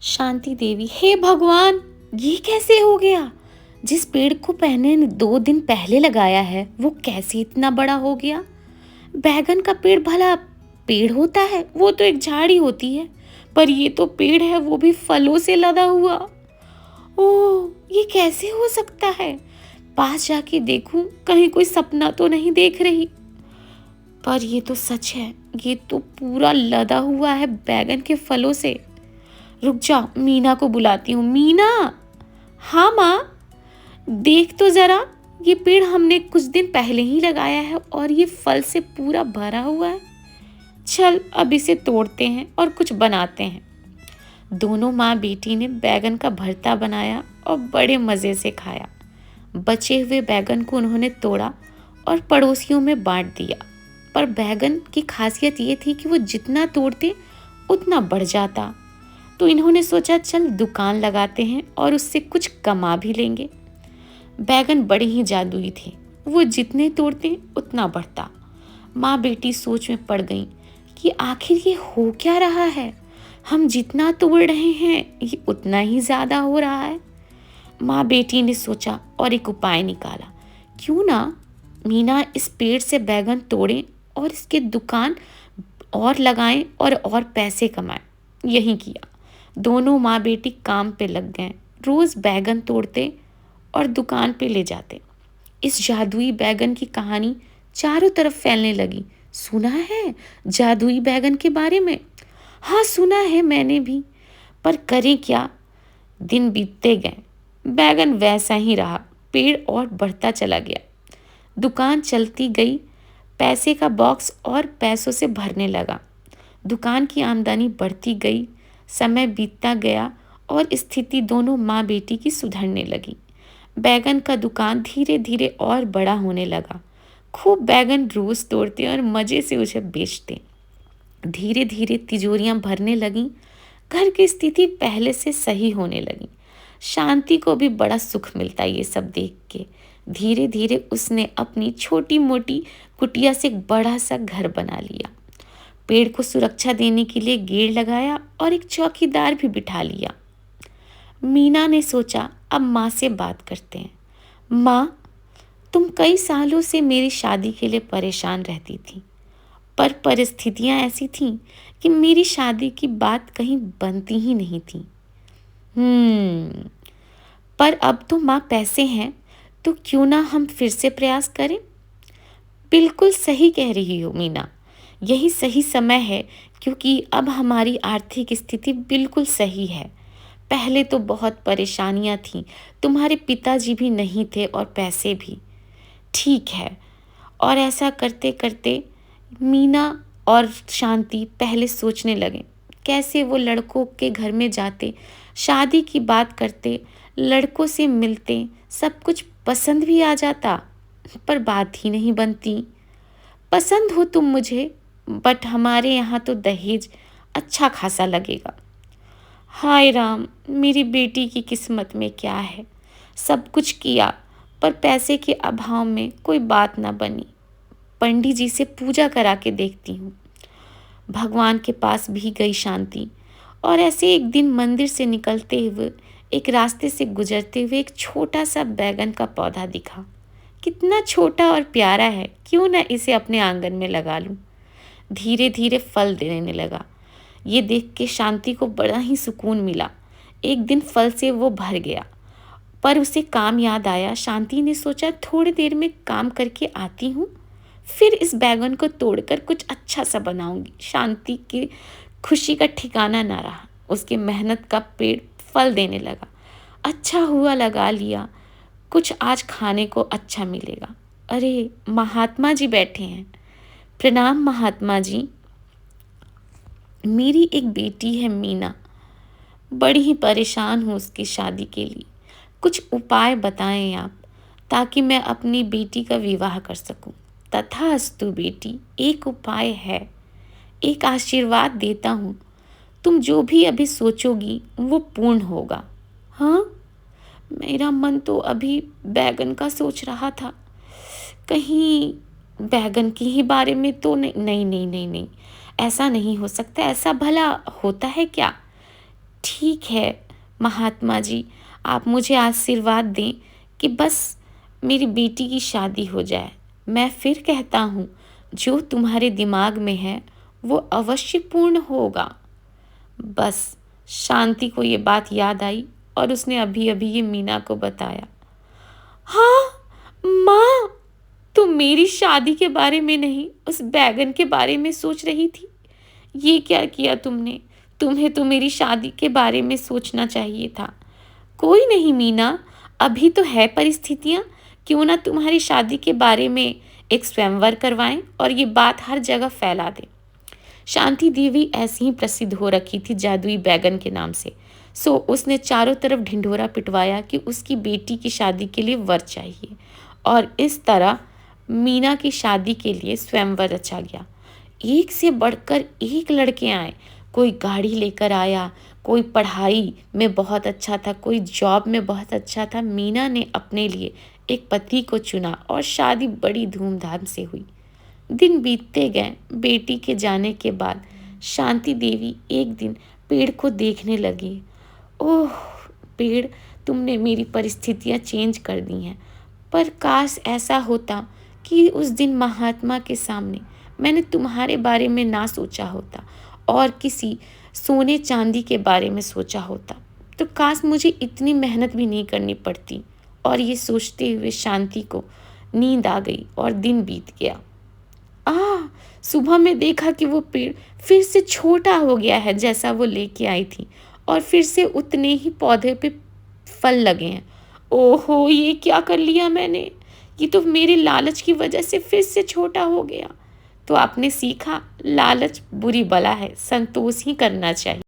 शांति देवी, हे भगवान, ये कैसे हो गया? जिस पेड़ को मैंने 2 दिन पहले लगाया है वो कैसे इतना बड़ा हो गया? बैगन का पेड़ भला पेड़ होता है? वो तो एक झाड़ी होती है। पर ये तो पेड़ है, वो भी फलों से लदा हुआ। ओह, ये कैसे हो सकता है? पास जाके देखूं कहीं कोई सपना तो नहीं देख रही। पर ये तो सच है, ये तो पूरा लदा हुआ है बैगन के फलों से। रुक जा, मीना को बुलाती हूँ। मीना। हाँ माँ, देख तो जरा, ये पेड़ हमने कुछ दिन पहले ही लगाया है और ये फल से पूरा भरा हुआ है। चल अब इसे तोड़ते हैं और कुछ बनाते हैं। दोनों माँ बेटी ने बैगन का भरता बनाया और बड़े मज़े से खाया। बचे हुए बैगन को उन्होंने तोड़ा और पड़ोसियों में बांट दिया। पर बैगन की खासियत ये थी कि वो जितना तोड़ते उतना बढ़ जाता। तो इन्होंने सोचा चल दुकान लगाते हैं और उससे कुछ कमा भी लेंगे। बैगन बड़े ही जादुई थे, वो जितने तोड़ते उतना बढ़ता। माँ बेटी सोच में पड़ गईं कि आखिर ये हो क्या रहा है। हम जितना तोड़ रहे हैं ये उतना ही ज़्यादा हो रहा है। माँ बेटी ने सोचा और एक उपाय निकाला। क्यों ना मीना इस पेड़ से बैगन तोड़ें और इसके दुकान और लगाएं और पैसे कमाएं। यही किया। दोनों माँ बेटी काम पे लग गए। रोज़ बैगन तोड़ते और दुकान पे ले जाते। इस जादुई बैगन की कहानी चारों तरफ फैलने लगी। सुना है जादुई बैगन के बारे में? हाँ, सुना है मैंने भी। पर करें क्या? दिन बीतते गए, बैगन वैसा ही रहा, पेड़ और बढ़ता चला गया। दुकान चलती गई, पैसे का बॉक्स और पैसों से भरने लगा। दुकान की आमदनी बढ़ती गई, समय बीतता गया और स्थिति दोनों माँ बेटी की सुधरने लगी। बैगन का दुकान धीरे धीरे और बड़ा होने लगा। खूब बैगन रोज तोड़ते और मज़े से उसे बेचते। धीरे धीरे तिजोरियां भरने लगीं। घर की स्थिति पहले से सही होने लगी। शांति को भी बड़ा सुख मिलता ये सब देख के। धीरे धीरे उसने अपनी छोटी मोटी कुटिया से एक बड़ा सा घर बना लिया। पेड़ को सुरक्षा देने के लिए गेट लगाया और एक चौकीदार भी बिठा लिया। मीना ने सोचा अब माँ से बात करते हैं। माँ, तुम कई सालों से मेरी शादी के लिए परेशान रहती थी, पर परिस्थितियां ऐसी थीं कि मेरी शादी की बात कहीं बनती ही नहीं थी। पर अब तो माँ पैसे हैं, तो क्यों ना हम फिर से प्रयास करें? बिल्कुल सही कह रही हो मीना, यही सही समय है, क्योंकि अब हमारी आर्थिक स्थिति बिल्कुल सही है। पहले तो बहुत परेशानियां थीं, तुम्हारे पिताजी भी नहीं थे और पैसे भी। ठीक है। और ऐसा करते करते मीना और शांति पहले सोचने लगे कैसे वो लड़कों के घर में जाते, शादी की बात करते, लड़कों से मिलते, सब कुछ पसंद भी आ जाता, पर बात ही नहीं बनती। पसंद हो तुम मुझे, बट हमारे यहाँ तो दहेज अच्छा खासा लगेगा। हाय राम, मेरी बेटी की किस्मत में क्या है। सब कुछ किया पर पैसे के अभाव में कोई बात ना बनी। पंडित जी से पूजा करा के देखती हूँ। भगवान के पास भी गई शांति, और ऐसे एक दिन मंदिर से निकलते हुए एक रास्ते से गुजरते हुए एक छोटा सा बैगन का पौधा दिखा। कितना छोटा और प्यारा है, क्यों ना इसे अपने आंगन में लगा लूं। धीरे धीरे फल देने लगा। ये देख के शांति को बड़ा ही सुकून मिला। एक दिन फल से वो भर गया, पर उसे काम याद आया। शांति ने सोचा थोड़ी देर में काम करके आती हूँ, फिर इस बैगन को तोड़कर कुछ अच्छा सा बनाऊंगी। शांति की खुशी का ठिकाना ना रहा। उसकी मेहनत का पेड़ फल देने लगा। अच्छा हुआ लगा लिया, कुछ आज खाने को अच्छा मिलेगा। अरे, महात्मा जी बैठे हैं। प्रणाम महात्मा जी। मेरी एक बेटी है मीना, बड़ी ही परेशान हूँ उसकी शादी के लिए। कुछ उपाय बताएं आप, ताकि मैं अपनी बेटी का विवाह कर सकूं। तथास्तु बेटी, एक उपाय है, एक आशीर्वाद देता हूँ। तुम जो भी अभी सोचोगी वो पूर्ण होगा। हाँ, मेरा मन तो अभी बैगन का सोच रहा था। कहीं बैगन की ही बारे में तो नहीं नहीं नहीं नहीं नहीं, ऐसा नहीं हो सकता। ऐसा भला होता है क्या? ठीक है महात्मा जी, आप मुझे आशीर्वाद दें कि बस मेरी बेटी की शादी हो जाए। मैं फिर कहता हूँ, जो तुम्हारे दिमाग में है वो अवश्य पूर्ण होगा। बस शांति को ये बात याद आई और उसने अभी अभी ये मीना को बताया। हाँ माँ, तुम मेरी शादी के बारे में नहीं, उस बैगन के बारे में सोच रही थी। ये क्या किया तुमने? तुम्हें तो मेरी शादी के बारे में सोचना चाहिए था। कोई नहीं मीना, अभी तो है परिस्थितियाँ। क्यों ना तुम्हारी शादी के बारे में एक स्वयंवर करवाएं और ये बात हर जगह फैला दें। शांति देवी ऐसी ही प्रसिद्ध हो रखी थी जादुई बैगन के नाम से। सो उसने चारों तरफ ढिंढोरा पिटवाया कि उसकी बेटी की शादी के लिए वर चाहिए, और इस तरह मीना की शादी के लिए स्वयंवर रचा गया। एक से बढ़कर एक लड़के आए। कोई गाड़ी लेकर आया, कोई पढ़ाई में बहुत अच्छा था, कोई जॉब में बहुत अच्छा था। मीना ने अपने लिए एक पति को चुना और शादी बड़ी धूमधाम से हुई। दिन बीतते गए। बेटी के जाने के बाद शांति देवी एक दिन पेड़ को देखने लगी। ओह पेड़, तुमने मेरी परिस्थितियाँ चेंज कर दी हैं, पर काश ऐसा होता कि उस दिन महात्मा के सामने मैंने तुम्हारे बारे में ना सोचा होता और किसी सोने चांदी के बारे में सोचा होता, तो काश मुझे इतनी मेहनत भी नहीं करनी पड़ती। और ये सोचते हुए शांति को नींद आ गई और दिन बीत गया। सुबह में देखा कि वो पेड़ फिर से छोटा हो गया है जैसा वो लेके आई थी, और फिर से उतने ही पौधे पे फल लगे हैं। ओहो, ये क्या कर लिया मैंने? ये तो मेरे लालच की वजह से फिर से छोटा हो गया। तो आपने सीखा, लालच बुरी बला है, संतोष ही करना चाहिए।